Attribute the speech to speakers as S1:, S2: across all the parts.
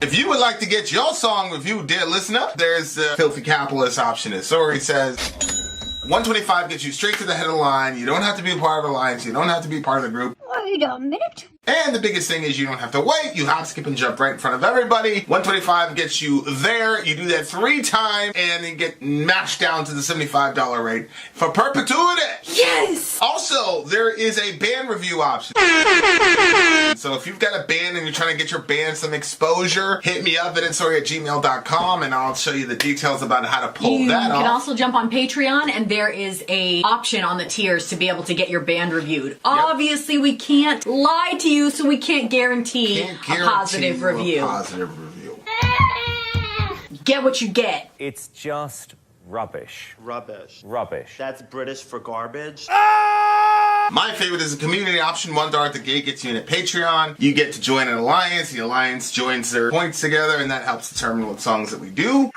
S1: If you would like to get your song reviewed, dear listener, there's the filthy capitalist option. As Sori says, $125 gets you straight to the head of the line. You don't have to be a part of the alliance. You don't have to be part of the group.
S2: Wait a minute.
S1: And the biggest thing is you don't have to wait. You hop, skip, and jump right in front of everybody. $125 gets you there. You do that 3 times, and then get mashed down to the $75 rate for perpetuity.
S2: Yes!
S1: Also, there is a band review option. So if you've got a band and you're trying to get your band some exposure, hit me up at insori@gmail.com, and I'll show you the details about how to pull that off.
S3: You can also jump on Patreon, and there is a option on the tiers to be able to get your band reviewed. Yep. Obviously, we can't lie to you, so we can't guarantee a positive review. Get what you get.
S4: It's just rubbish.
S5: Rubbish.
S4: Rubbish.
S5: That's British for garbage.
S1: My favorite is a community option. $1 at the gate gets you in at Patreon. You get to join an alliance. The alliance joins their points together, and that helps determine what songs that we do.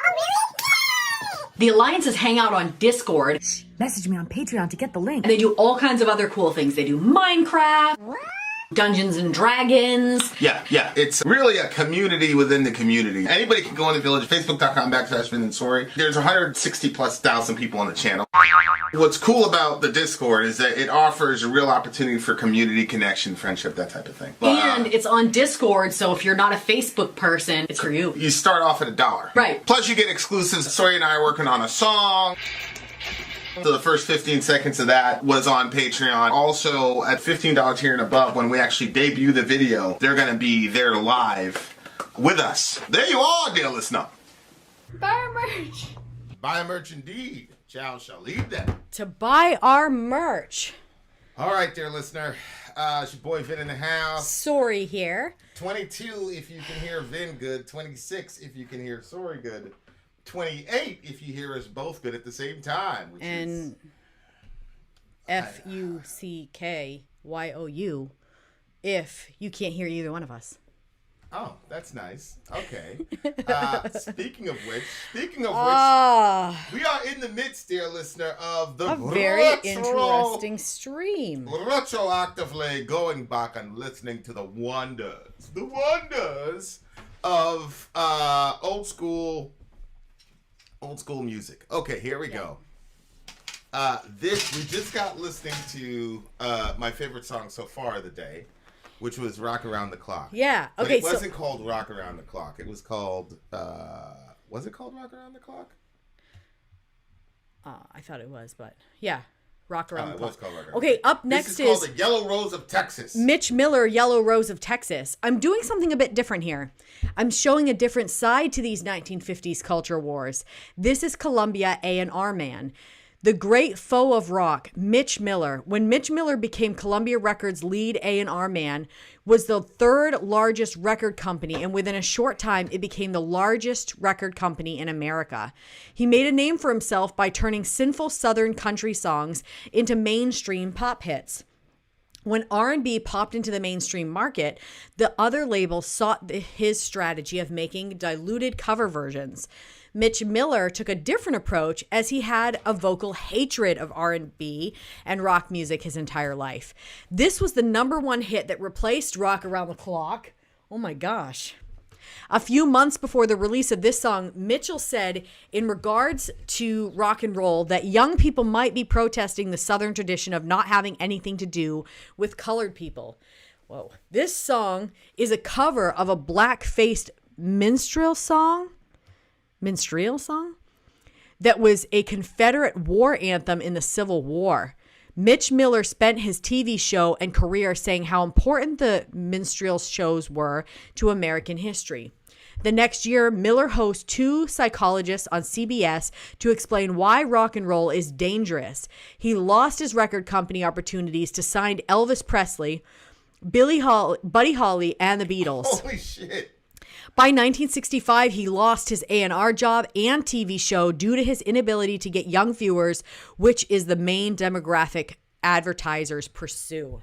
S3: The alliances hang out on Discord.
S6: Message me on Patreon to get the link.
S3: And they do all kinds of other cool things. They do Minecraft, Dungeons and Dragons.
S1: Yeah. It's really a community within the community. Anybody can go on the village, facebook.com/Vin and Sori. There's 160,000+ people on the channel. What's cool about the Discord is that it offers a real opportunity for community connection, friendship, that type of thing.
S3: And it's on Discord, so if you're not a Facebook person, it's for you.
S1: You start off at $1.
S3: Right.
S1: Plus you get exclusives. Sori and I are working on a song. So the first 15 seconds of that was on Patreon. Also, at $15 tier and above, when we actually debut the video, they're going to be there live with us. There you are, dear listener.
S2: Buy our merch.
S1: Buy a merch indeed. Chow shall lead them.
S6: To buy our merch.
S1: All right, dear listener. It's your boy Vin in the house.
S6: Sori here.
S1: 22 if you can hear Vin good. 26 if you can hear Sori good. 28 if you hear us both good at the same time. Which
S6: and FUCKYOU if you can't hear either one of us.
S1: Oh, that's nice. Okay. Speaking of which, we are in the midst, dear listener, of the
S6: very interesting stream.
S1: Retroactively going back and listening to the wonders of old school music. Okay, here we go. We just got listening to my favorite song so far of the day, which was Rock Around the Clock.
S6: Yeah.
S1: But
S6: Okay.
S1: it wasn't called Rock Around the Clock. It was called was it called Rock Around the Clock?
S6: I thought it was, but yeah. Rock Around the Clock.
S1: Was called Rock Around
S6: Okay, up next is
S1: called The Yellow Rose of Texas.
S6: Mitch Miller, Yellow Rose of Texas. I'm doing something a bit different here. I'm showing a different side to these 1950s culture wars. This is Columbia A&R man. The great foe of rock, Mitch Miller. When Mitch Miller became Columbia Records' lead A&R man, was the 3rd largest record company, and within a short time, it became the largest record company in America. He made a name for himself by turning sinful Southern country songs into mainstream pop hits. When R&B popped into the mainstream market, the other labels sought his strategy of making diluted cover versions. Mitch Miller took a different approach as he had a vocal hatred of R&B and rock music his entire life. This was the #1 hit that replaced Rock Around the Clock. Oh my gosh. A few months before the release of this song, Mitchell said in regards to rock and roll that young people might be protesting the Southern tradition of not having anything to do with colored people. Whoa. This song is a cover of a black-faced minstrel song that was a Confederate war anthem in the Civil War. Mitch Miller spent his TV show and career saying how important the minstrel shows were to American history. The next year, Miller hosts 2 psychologists on CBS to explain why rock and roll is dangerous. He lost his record company opportunities to sign Elvis Presley, Buddy Holly, and the Beatles.
S1: Holy shit.
S6: By 1965, he lost his A&R job and TV show due to his inability to get young viewers, which is the main demographic advertisers pursue.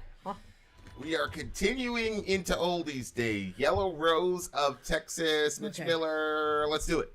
S1: We are continuing into oldies day. Yellow Rose of Texas, Mitch Miller. Let's do it.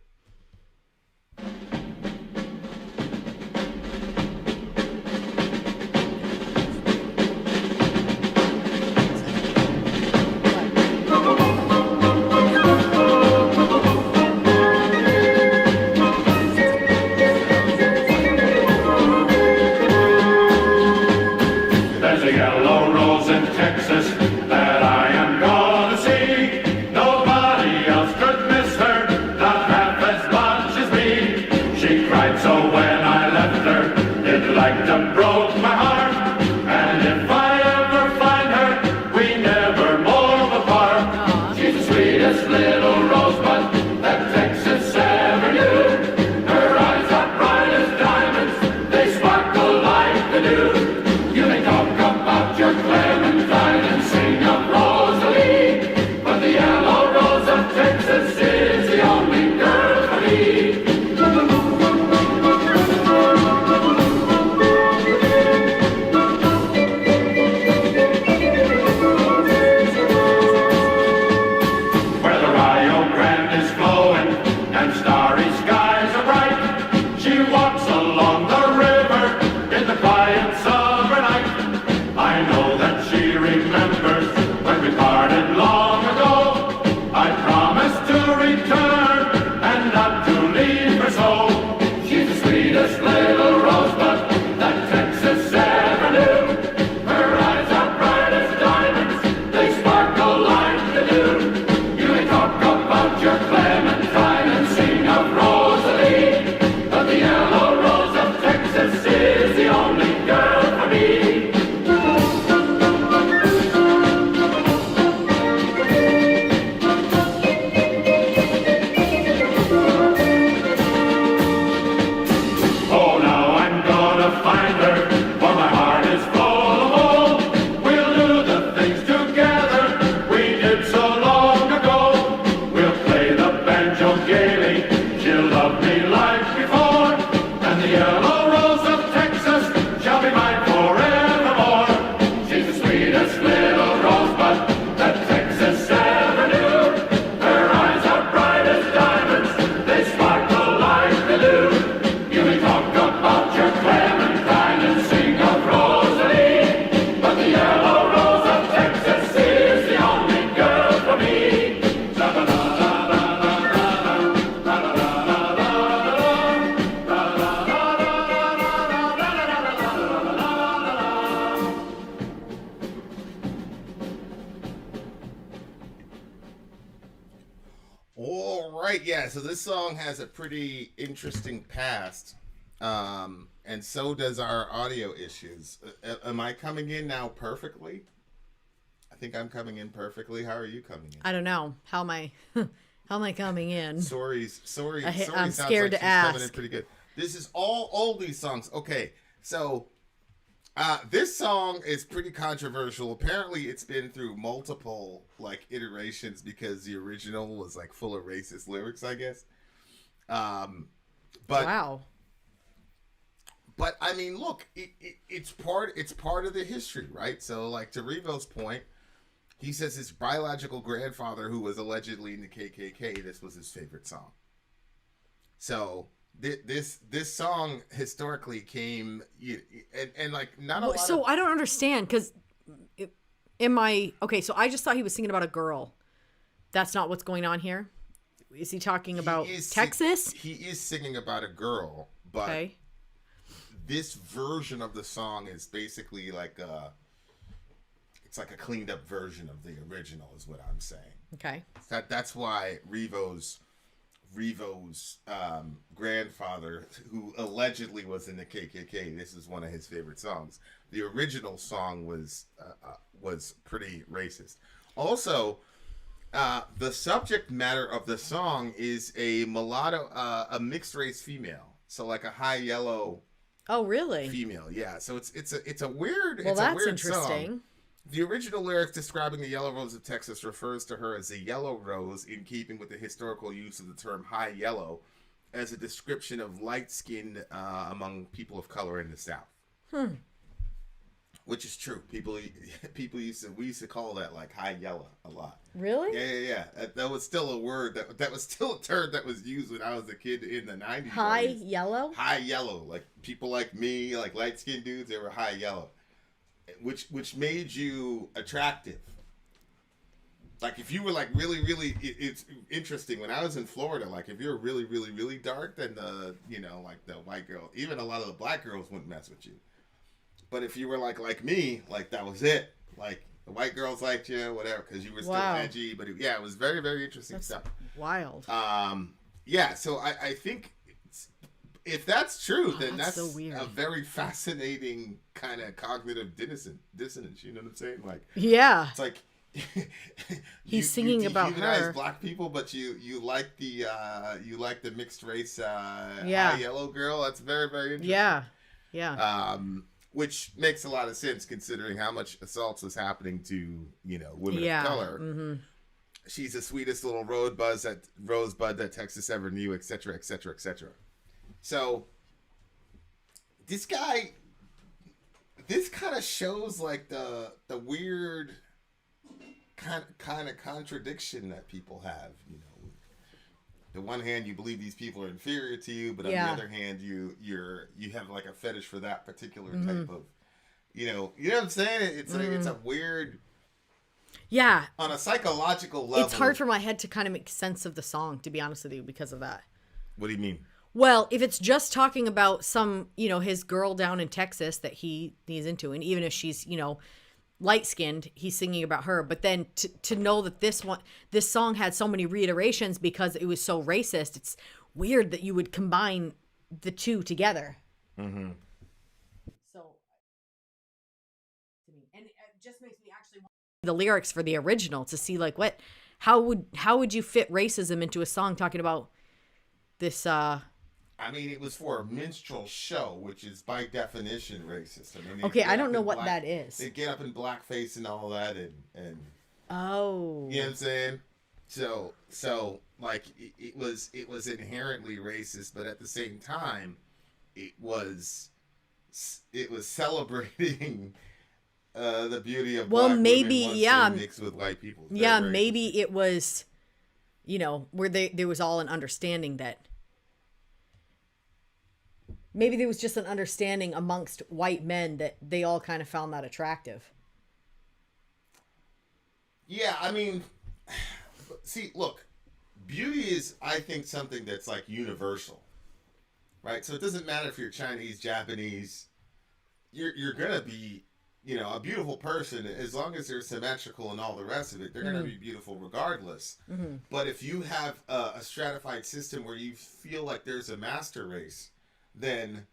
S7: return and not to leave her so. She's the sweetest little rosebud that Texas ever knew. Her eyes are bright as diamonds, they sparkle like the dew. You may talk about your Clementine and sing of Rosalie, but the yellow rose of Texas is the only girl for me. Oh, now I'm gonna find her, for my heart is full of hope. We'll do the things together we did so long ago. We'll play the banjo gaily, she'll love me like before, and the yellow rose of Texas shall be mine forevermore. She's the sweetest little rosebud that Texas ever knew. Her eyes are bright as diamonds, they sparkle like the dew. You may talk about your Clementine and sing of Rosalie, but the yellow rose of Texas is the only girl for me.
S1: All right, yeah. So this song has a pretty interesting past, and so does our audio issues. Am I coming in now perfectly? I think I'm coming in perfectly. How are you coming in?
S6: I don't know. How am I coming in?
S1: Sorry.
S6: I'm
S1: Sounds
S6: scared
S1: like
S6: to
S1: she's coming in
S6: ask.
S1: pretty good. This is all these songs. Okay, so this song is pretty controversial. Apparently, it's been through multiple iterations because the original was full of racist lyrics, I guess. But
S6: Wow.
S1: But I mean, look, it's part of the history, right? So, to Revo's point, he says his biological grandfather, who was allegedly in the KKK, this was his favorite song. So this song historically came, and not a lot.
S6: So I don't understand because okay? So I just thought he was singing about a girl. That's not what's going on here. Is he talking about Texas?
S1: He is singing about a girl, but
S6: Okay.
S1: this version of the song is basically it's like a cleaned up version of the original, is what I'm saying.
S6: Okay.
S1: That's why Revo's grandfather, who allegedly was in the KKK, this is one of his favorite songs. The original song was pretty racist. Also, the subject matter of the song is a mulatto, a mixed race female, so a high yellow.
S6: Oh, really?
S1: Female, yeah. So it's a weird.
S6: Well,
S1: it's
S6: that's
S1: a weird
S6: interesting.
S1: Song. The original lyrics describing the yellow rose of Texas refers to her as a yellow rose, in keeping with the historical use of the term high yellow as a description of light skin among people of color in the South. Which is true. We used to call that high yellow a lot.
S6: Really?
S1: Yeah. That was still a word that was still a term that was used when I was a kid in the 90s.
S6: High yellow?
S1: High yellow. People like me, light skinned dudes, they were high yellow. Which made you attractive. If you were really, really, it's interesting. When I was in Florida, if you're really, really, really dark, then the white girl, even a lot of the black girls wouldn't mess with you. But if you were like me, that was it. The white girls liked you, whatever, because you were still edgy. But it was very, very interesting stuff.
S6: Wild.
S1: Yeah. So I think if that's true, then that's
S6: so weird.
S1: A very fascinating kind of cognitive dissonance. You know what I'm saying?
S6: Yeah.
S1: It's
S6: He's singing about
S1: dehumanize
S6: her.
S1: black people, but you like the mixed race
S6: Yeah.
S1: high yellow girl. That's very, very interesting.
S6: Yeah.
S1: Which makes a lot of sense considering how much assaults was happening to women of color.
S6: Mm-hmm.
S1: She's the sweetest little rosebud that Texas ever knew, etc., etc., etc. So this kind of shows the weird kind of contradiction that people have. The one hand, you believe these people are inferior to you, but on the other hand, you have a fetish for that particular type of, you know what I'm saying? It's it's a weird.
S6: Yeah.
S1: On a psychological level.
S6: It's hard for my head to kind of make sense of the song, to be honest with you, because of that.
S1: What do you mean?
S6: Well, if it's just talking about some, his girl down in Texas that he's into, and even if she's, light-skinned, he's singing about her. But then to know that this song had so many reiterations because it was so racist, it's weird that you would combine the two together. Mm-hmm. So, and it just makes me actually want the lyrics for the original to see like how would you fit racism into a song talking about this
S1: I mean, it was for a minstrel show, which is by definition racist. I mean,
S6: okay, I don't know what that is.
S1: They get up in blackface and all that, and
S6: oh,
S1: you know what I'm saying? So like it was inherently racist, but at the same time, it was celebrating the beauty of black women mixed with white people.
S6: Yeah, maybe it was, where there was all an understanding that. Maybe there was just an understanding amongst white men that they all kind of found that attractive.
S1: Yeah, I mean, see, look, beauty is, I think, something that's like universal, right? So it doesn't matter if you're Chinese, Japanese, you're gonna be, a beautiful person as long as they're symmetrical and all the rest of it. They're gonna be beautiful regardless. Mm-hmm. But if you have a stratified system where you feel like there's a master race, then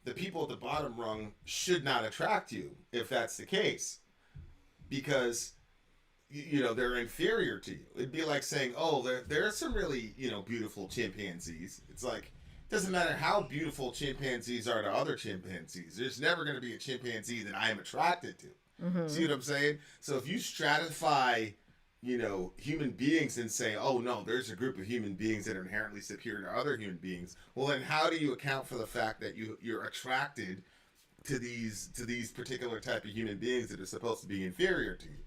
S1: the people at the bottom rung should not attract you if that's the case, because they're inferior to you. It'd be like saying, oh, there are some really beautiful chimpanzees. It's like, it doesn't matter how beautiful chimpanzees are to other chimpanzees, there's never going to be a chimpanzee that I am attracted to. Mm-hmm. See what I'm saying? So if you stratify human beings and say, oh no, there's a group of human beings that are inherently superior to other human beings, well then how do you account for the fact that you're attracted to these particular type of human beings that are supposed to be inferior to you?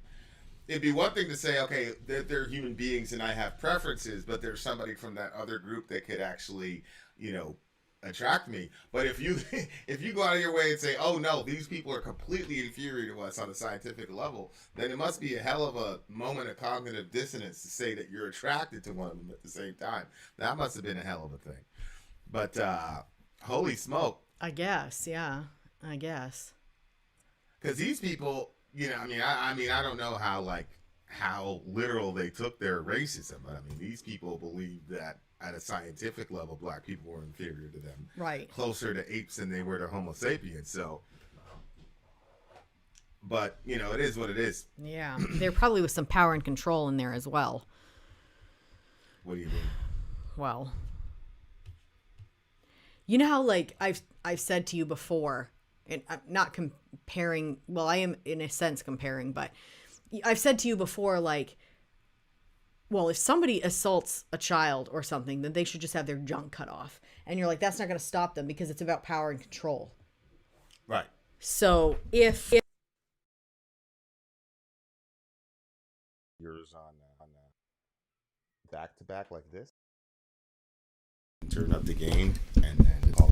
S1: It'd be one thing to say, okay, they're human beings and I have preferences, but there's somebody from that other group that could actually, attract me. But if you go out of your way and say, oh no, these people are completely inferior to us on a scientific level, then it must be a hell of a moment of cognitive dissonance to say that you're attracted to one of them at the same time. That must have been a hell of a thing. But holy smoke.
S6: I guess, yeah. I guess.
S1: Because these people, I don't know how literal they took their racism, but I mean, these people believe that at a scientific level, black people were inferior to them.
S6: Right.
S1: Closer to apes than they were to Homo sapiens. So, but, it is what it is.
S6: Yeah. There probably was some power and control in there as well.
S1: What do you mean?
S6: Well, you know how, like, I've said to you before, and I'm not comparing, well, I am in a sense comparing, but I've said to you before, like, well, if somebody assaults a child or something, then they should just have their junk cut off. And you're like, that's not going to stop them because it's about power and control.
S1: Right.
S6: So if
S1: yours on back to back like this, turn up the gain and call it.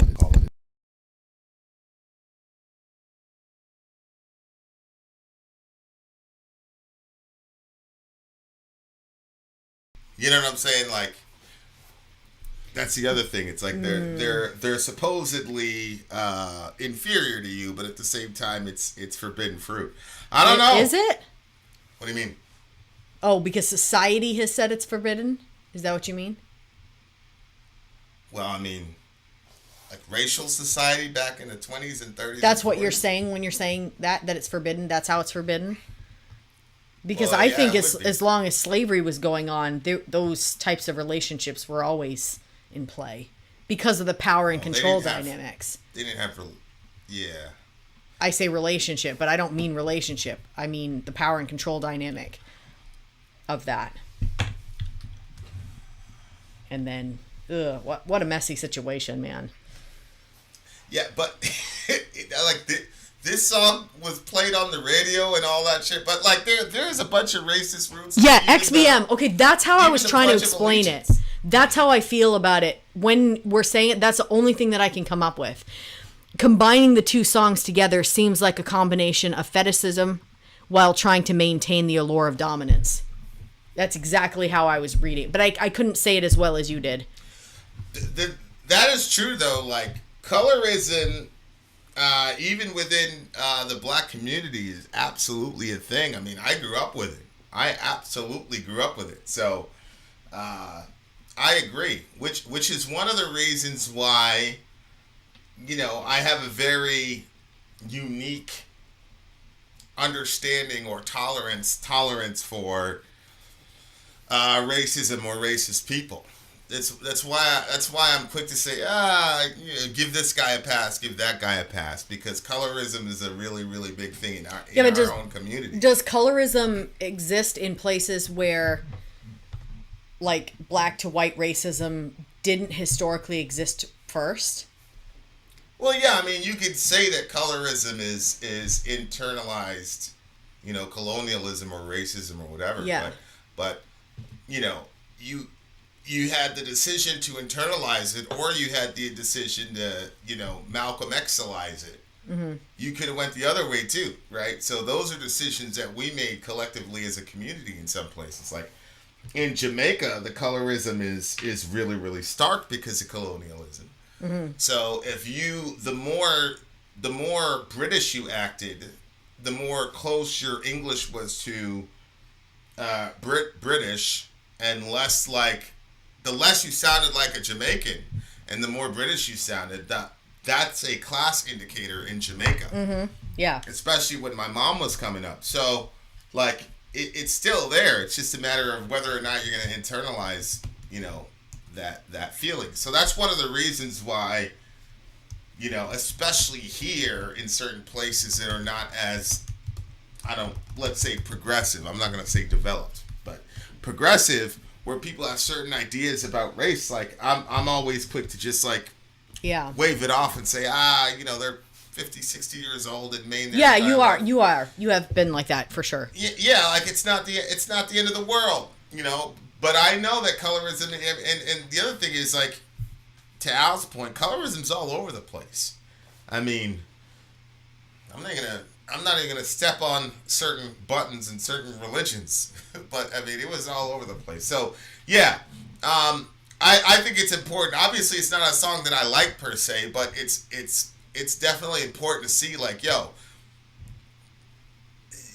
S1: You know what I'm saying? Like, that's the other thing. It's like they're supposedly inferior to you, but at the same time, it's forbidden fruit. I don't know.
S6: Is it?
S1: What do you mean?
S6: Oh, because society has said it's forbidden? Is that what you mean?
S1: Well, I mean, like racial society back in the 20s and 30s.
S6: That's what you're saying when you're saying that it's forbidden? That's how it's forbidden? Because I think as long as slavery was going on, those types of relationships were always in play because of the power and control dynamics.
S1: They didn't have, yeah.
S6: I say relationship, but I don't mean relationship. I mean the power and control dynamic of that. And then, what a messy situation, man.
S1: Yeah, but this song was played on the radio and all that shit, but like there's a bunch of racist roots.
S6: Yeah, XBM. Okay, that's how I was trying to explain it. That's how I feel about it. When we're saying it, that's the only thing that I can come up with. Combining the two songs together seems like a combination of fetishism while trying to maintain the allure of dominance. That's exactly how I was reading, but I couldn't say it as well as you did.
S1: That is true, though. Like, colorism, even within the black community, is absolutely a thing. I mean, I grew up with it. I absolutely grew up with it. So, I agree. Which is one of the reasons why, you know, I have a very unique understanding or tolerance for racism or racist people. That's why I'm quick to say, you know, give this guy a pass, give that guy a pass, because colorism is a really, really big thing in our own community.
S6: Does colorism exist in places where, like, black to white racism didn't historically exist first?
S1: Well, yeah, I mean, you could say that colorism is internalized, you know, colonialism or racism or whatever.
S6: Yeah.
S1: But you know, you had the decision to internalize it, or you had the decision to, you know, Malcolm Xalize it. Mm-hmm. You could have went the other way too, right? So those are decisions that we made collectively as a community in some places. Like in Jamaica, the colorism is really, really stark because of colonialism. Mm-hmm. So if the more British you acted, the more close your English was to British, and less like, the less you sounded like a Jamaican, and the more British you sounded, that's a class indicator in Jamaica.
S6: Mm-hmm. Yeah.
S1: Especially when my mom was coming up. So, like, it's still there. It's just a matter of whether or not you're going to internalize, you know, that feeling. So that's one of the reasons why, you know, especially here in certain places that are not as, let's say progressive. I'm not going to say developed, but progressive, where people have certain ideas about race. Like, I'm always quick to just, like, wave it off and say, you know, they're 50, 60 years old in Maine.
S6: Yeah, you are. You have been like that for sure.
S1: Yeah, like it's not the end of the world, you know. But I know that colorism, and the other thing is, like, to Al's point, colorism's all over the place. I mean, I'm not even gonna step on certain buttons in certain religions, but I mean, it was all over the place. So yeah, I think it's important. Obviously, it's not a song that I like per se, but it's definitely important to see, like, yo,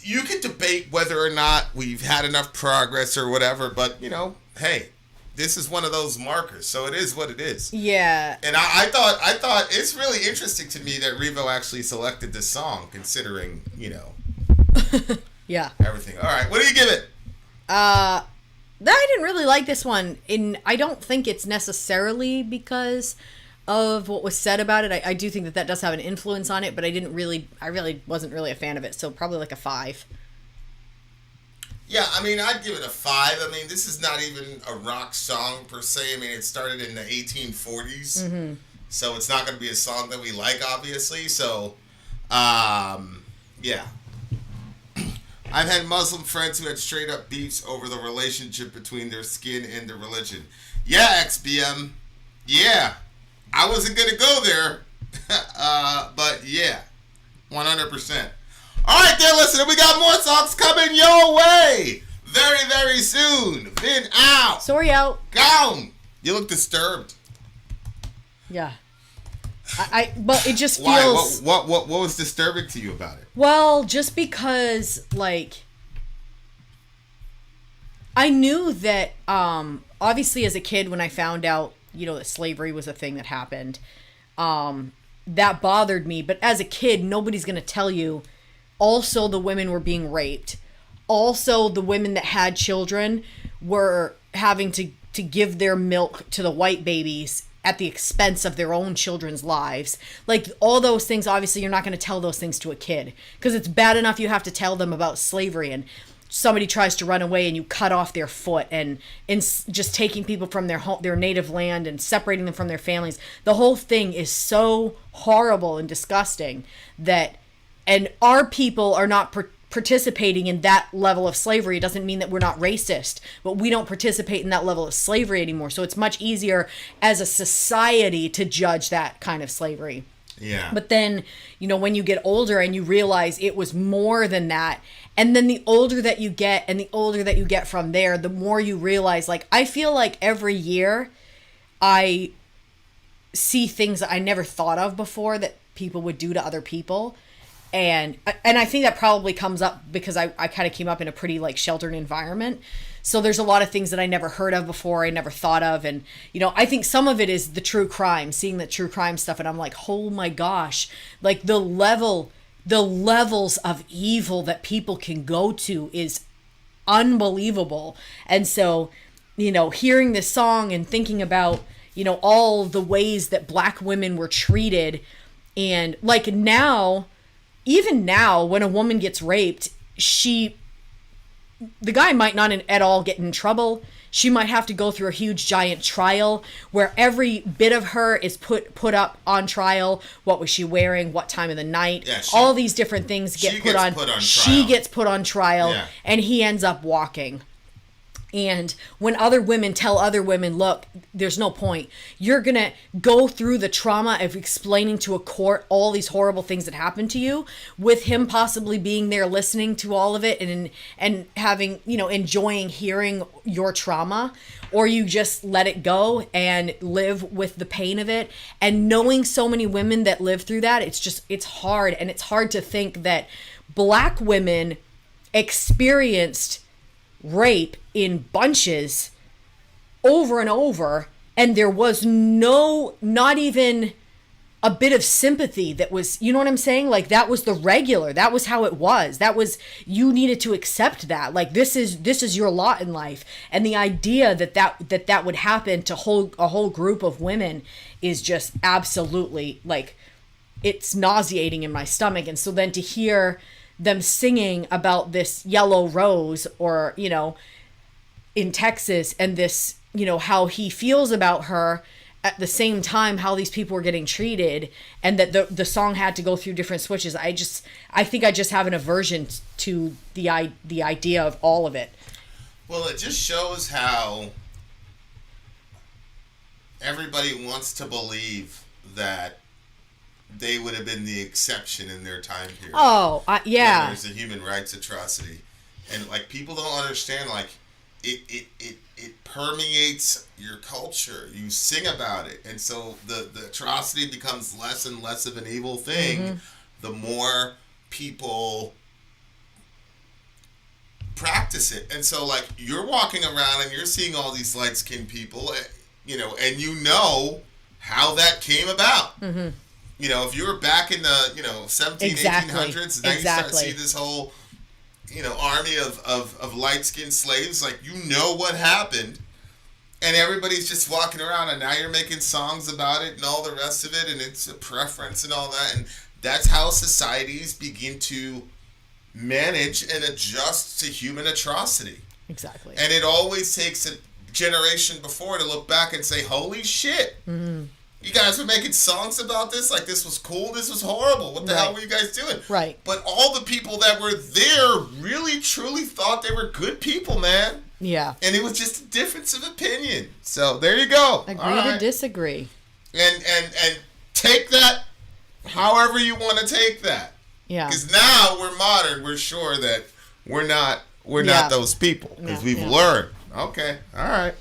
S1: you could debate whether or not we've had enough progress or whatever, but, you know, hey, this is one of those markers, so it is what it is.
S6: Yeah.
S1: And I thought it's really interesting to me that Revo actually selected this song, considering, you know,
S6: yeah,
S1: everything. All right, what do you give it?
S6: I didn't really like this one, and I don't think it's necessarily because of what was said about it. I do think that does have an influence on it, but I really wasn't really a fan of it, so probably like a 5.
S1: Yeah, I mean, I'd give it a 5. I mean, this is not even a rock song per se. I mean, it started in the 1840s, mm-hmm. So it's not going to be a song that we like, obviously. So, yeah. I've had Muslim friends who had straight up beefs over the relationship between their skin and their religion. Yeah, XBM. Yeah. I wasn't going to go there, but yeah, 100%. All right, there, listener, we got more songs coming your way very, very soon. Vin out.
S6: Sori out.
S1: Gone. You look disturbed.
S6: Yeah. But it just feels...
S1: Why? What was disturbing to you about it?
S6: Well, just because, like, I knew that, obviously as a kid when I found out, you know, that slavery was a thing that happened, that bothered me. But as a kid, nobody's going to tell you also the women were being raped. Also, the women that had children were having to give their milk to the white babies at the expense of their own children's lives. Like, all those things, obviously, you're not going to tell those things to a kid. Because it's bad enough you have to tell them about slavery, and somebody tries to run away and you cut off their foot, and just taking people from their home, their native land, and separating them from their families. The whole thing is so horrible and disgusting and our people are not participating in that level of slavery. It doesn't mean that we're not racist, but we don't participate in that level of slavery anymore. So it's much easier as a society to judge that kind of slavery.
S1: Yeah.
S6: But then, when you get older and you realize it was more than that, and then the older that you get and the older that you get from there, the more you realize, like, I feel like every year I see things that I never thought of before that people would do to other people. And I think that probably comes up because I kind of came up in a pretty like sheltered environment. So there's a lot of things that I never heard of before, I never thought of. And, I think some of it is the true crime, seeing the true crime stuff. And I'm like, oh my gosh, like the levels of evil that people can go to is unbelievable. And so, hearing this song and thinking about, all the ways that Black women were treated, and like now, even now, when a woman gets raped, the guy might not at all get in trouble. She might have to go through a huge giant trial where every bit of her is put up on trial. What was she wearing? What time of the night?
S1: Yeah,
S6: all these different things get put on trial. She gets put on trial,
S1: yeah.
S6: And he ends up walking. And when other women tell other women, look, there's no point. You're going to go through the trauma of explaining to a court all these horrible things that happened to you, with him possibly being there listening to all of it and having, enjoying hearing your trauma, or you just let it go and live with the pain of it. And knowing so many women that live through that, it's hard. And it's hard to think that Black women experienced rape in bunches over and over, and there was not even a bit of sympathy that was, you know what I'm saying? Like, that was the regular, that was how it was. That was, you needed to accept that. Like, this is your lot in life. And the idea that would happen to a whole group of women is just absolutely, like, it's nauseating in my stomach. And so then to hear them singing about this yellow rose, or, in Texas, and this, how he feels about her, at the same time how these people were getting treated, and that the song had to go through different switches. I think I just have an aversion to the idea of all of it.
S1: Well, it just shows how everybody wants to believe that they would have been the exception in their time period.
S6: Oh, yeah.
S1: There's a human rights atrocity. And, like, people don't understand, like, it permeates your culture. You sing about it. And so the atrocity becomes less and less of an evil thing the more people practice it. And so, like, you're walking around and you're seeing all these light-skinned people, and you know how that came about. Mm-hmm. If you were back in the, 17,
S6: exactly.
S1: 1800s, then you start to see this whole, army of light-skinned slaves, like, what happened, and everybody's just walking around, and now you're making songs about it and all the rest of it, and it's a preference and all that, and that's how societies begin to manage and adjust to human atrocity.
S6: Exactly.
S1: And it always takes a generation before to look back and say, holy shit. Mm-hmm. You guys were making songs about this? Like, this was cool? This was horrible. What the hell were you guys doing?
S6: Right.
S1: But all the people that were there really, truly thought they were good people, man.
S6: Yeah.
S1: And it was just a difference of opinion. So, there you go.
S6: Agree to disagree.
S1: And take that however you want to take that.
S6: Yeah.
S1: Because now we're modern. We're sure that we're not those people. Because we've learned. Okay. All right.